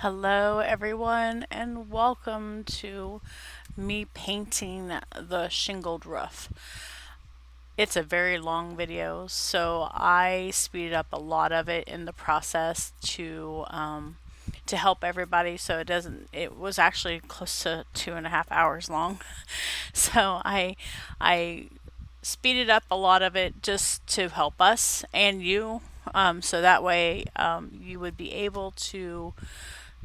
Hello, everyone, and welcome to me painting the shingled roof. It's a very long video, so I speeded up a lot of it in the process to help everybody. So it doesn't. It was actually close to 2.5 hours long, so I speeded up a lot of it just to help us and you. So that way you would be able to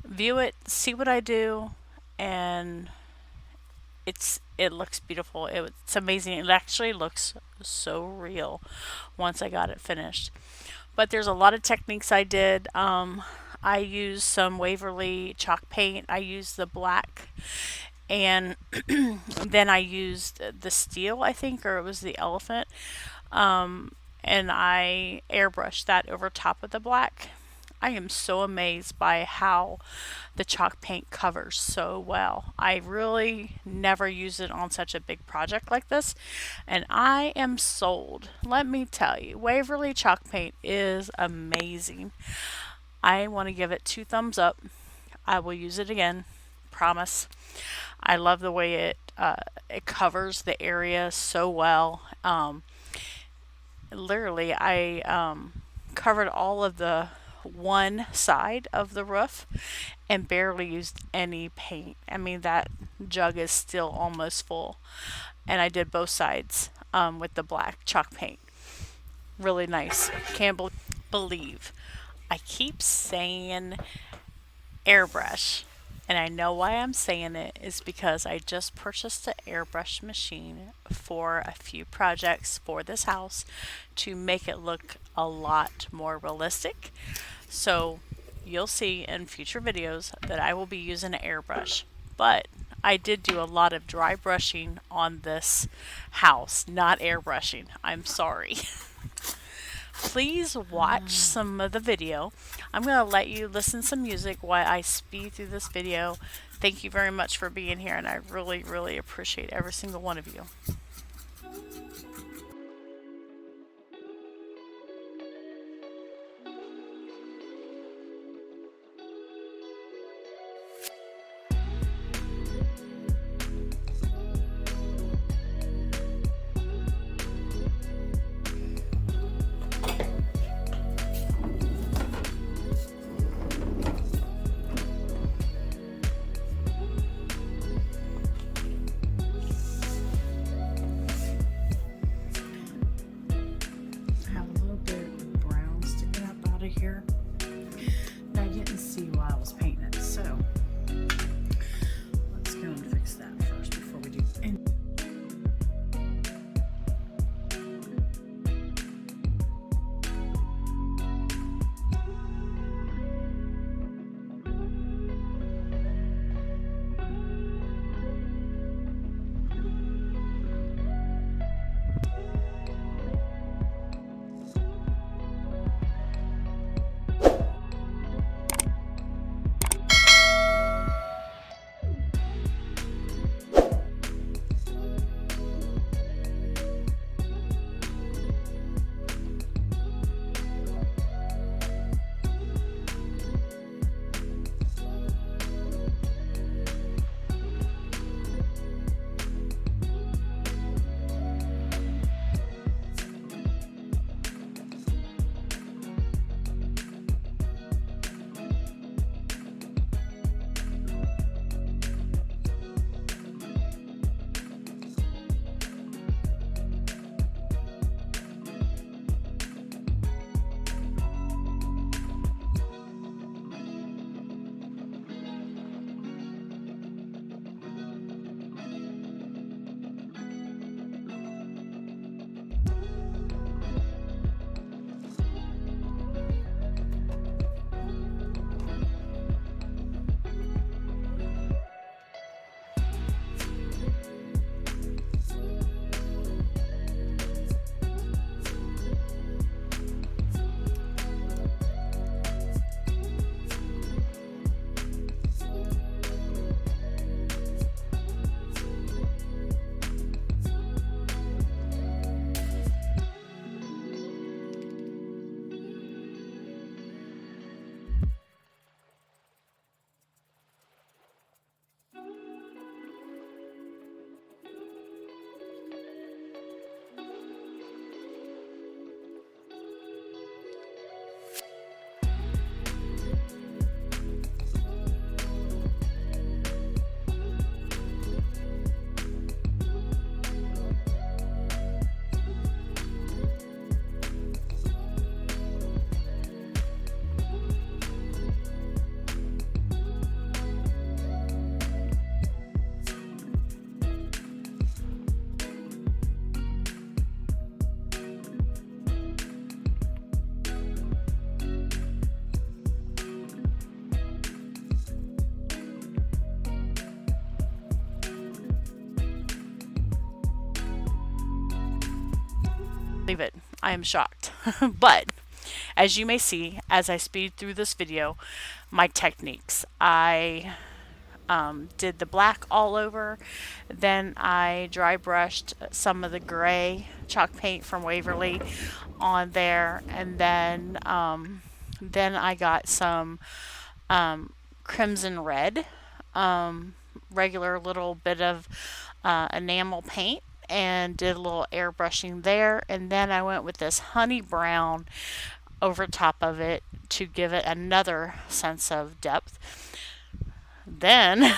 view it, see what I do, and it looks beautiful. It's amazing. It actually looks so real once I got it finished. But there's a lot of techniques I did. I used some Waverly chalk paint. I used the black, and then I used the steel, I think, or it was the elephant, and I airbrushed that over top of the black. I am so amazed by how the chalk paint covers so well. I really never use it on such a big project like this, and I am sold. Let me tell you, Waverly chalk paint is amazing. I want to give it 2 thumbs up. I will use it again, promise. I love the way it covers the area so well. Literally, I covered all of the one side of the roof and barely used any paint. I mean, that jug is still almost full. And I did both sides with the black chalk paint. Really nice. Can't believe. I keep saying airbrush. And I know why I'm saying it is because I just purchased an airbrush machine for a few projects for this house to make it look a lot more realistic. So you'll see in future videos that I will be using an airbrush. But I did do a lot of dry brushing on this house, not airbrushing. I'm sorry. Please watch some of the video. I'm going to let you listen to some music while I speed through this video. Thank you very much for being here, and I really, really appreciate every single one of you. I have a little bit of brown sticking up out of here that I didn't see while I was painting it. So let's go and fix that first before we do anything. Leave it. I am shocked. But as you may see, as I speed through this video, my techniques. I did the black all over, then I dry brushed some of the gray chalk paint from Waverly on there, and then I got some crimson red, regular little bit of enamel paint, and did a little airbrushing there, and then I went with this honey brown over top of it to give it another sense of depth. Then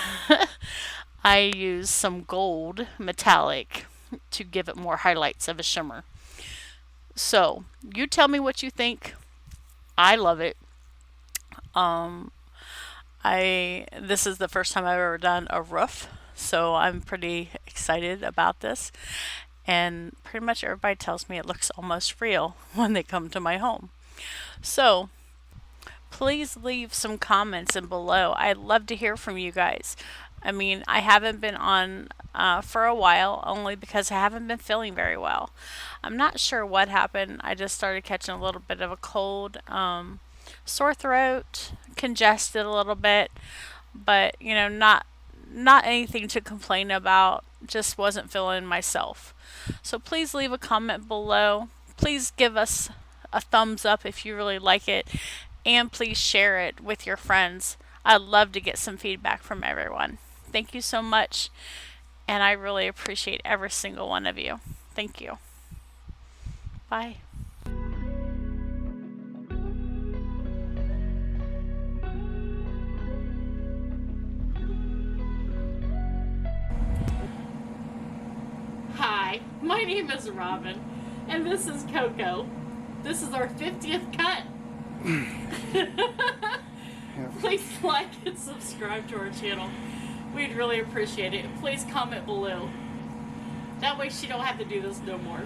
I used some gold metallic to give it more highlights of a shimmer. So you tell me what you think. I love it. This is the first time I've ever done a roof, so I'm pretty excited about this. And pretty much everybody tells me it looks almost real when they come to my home. So please leave some comments in below. I'd love to hear from you guys. I mean, I haven't been on for a while, only because I haven't been feeling very well. I'm not sure what happened. I just started catching a little bit of a cold, sore throat, congested a little bit, but not anything to complain about. Just wasn't feeling myself. So please leave a comment below. Please give us a thumbs up if you really like it, and please share it with your friends. I'd love to get some feedback from everyone. Thank you so much, and I really appreciate every single one of you. Thank you. Bye. Hi, my name is Robin, and this is Coco. This is our 50th cut. Please like and subscribe to our channel. We'd really appreciate it. Please comment below. That way she don't have to do this no more.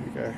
Okay.